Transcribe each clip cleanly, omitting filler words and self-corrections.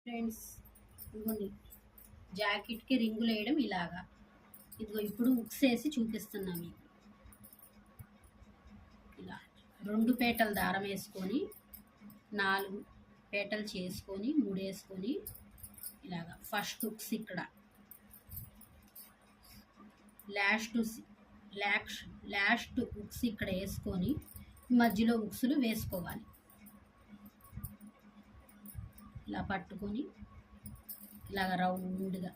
Friends, ఇదిగోండి జాకెట్కి రింగులు వేయడం ఇలాగా. ఇదిగో ఇప్పుడు ఉక్స్ వేసి చూపిస్తున్నా మీకు. ఇలా 2 పేటలు దారం వేసుకొని 4 పేటలు చేసుకొని 3 వేసుకొని ఇలాగా ఫస్ట్ ఉక్స్ ఇక్కడ లాస్ట్ ఉక్స్ ఇక్కడ వేసుకొని మధ్యలో ఉక్సులు వేసుకోవాలి. ఇలా పట్టుకొని ఇలాగ రౌండ్గా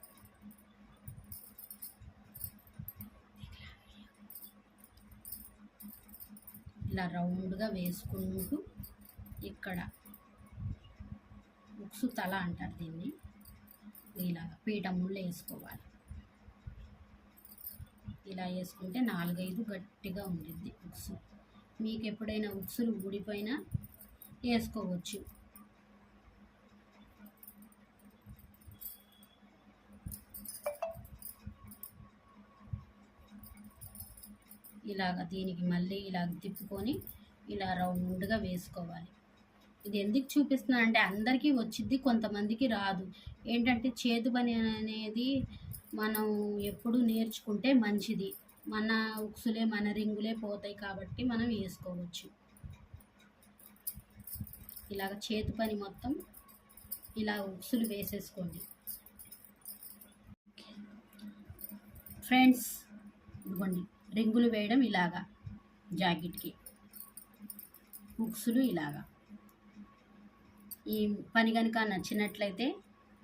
ఇలా రౌండ్గా వేసుకుంటూ ఇక్కడ ఉక్సు తల అంటారు దీన్ని. ఇలాగ పీట ముళ్ళు వేసుకోవాలి. ఇలా వేసుకుంటే 4-5 గట్టిగా ఉండిద్ది ఉక్సు. మీకు ఎప్పుడైనా ఉక్సులు ఊడిపోయినా వేసుకోవచ్చు. ఇలాగ దీనికి మళ్ళీ ఇలాగ తిప్పుకొని ఇలా రౌండ్గా వేసుకోవాలి. ఇది ఎందుకు చూపిస్తున్నా అంటే అందరికీ వచ్చిద్ది, కొంతమందికి రాదు. ఏంటంటే చేతి పని అనేది మనం ఎప్పుడు నేర్చుకుంటే మంచిది. మన ఉక్సులే మన రింగులే పోతాయి కాబట్టి మనం వేసుకోవచ్చు. ఇలాగ చేతి పని మొత్తం ఇలా ఉక్సులు వేసేసుకోండి ఫ్రెండ్స్. ఇదిగోండి రింగులు వేయడం ఇలాగా, జాకెట్కి ఉక్సులు ఇలాగా. ఈ పని కనుక నచ్చినట్లయితే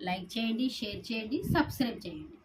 లైక్ చేయండి, షేర్ చేయండి, సబ్స్క్రైబ్ చేయండి.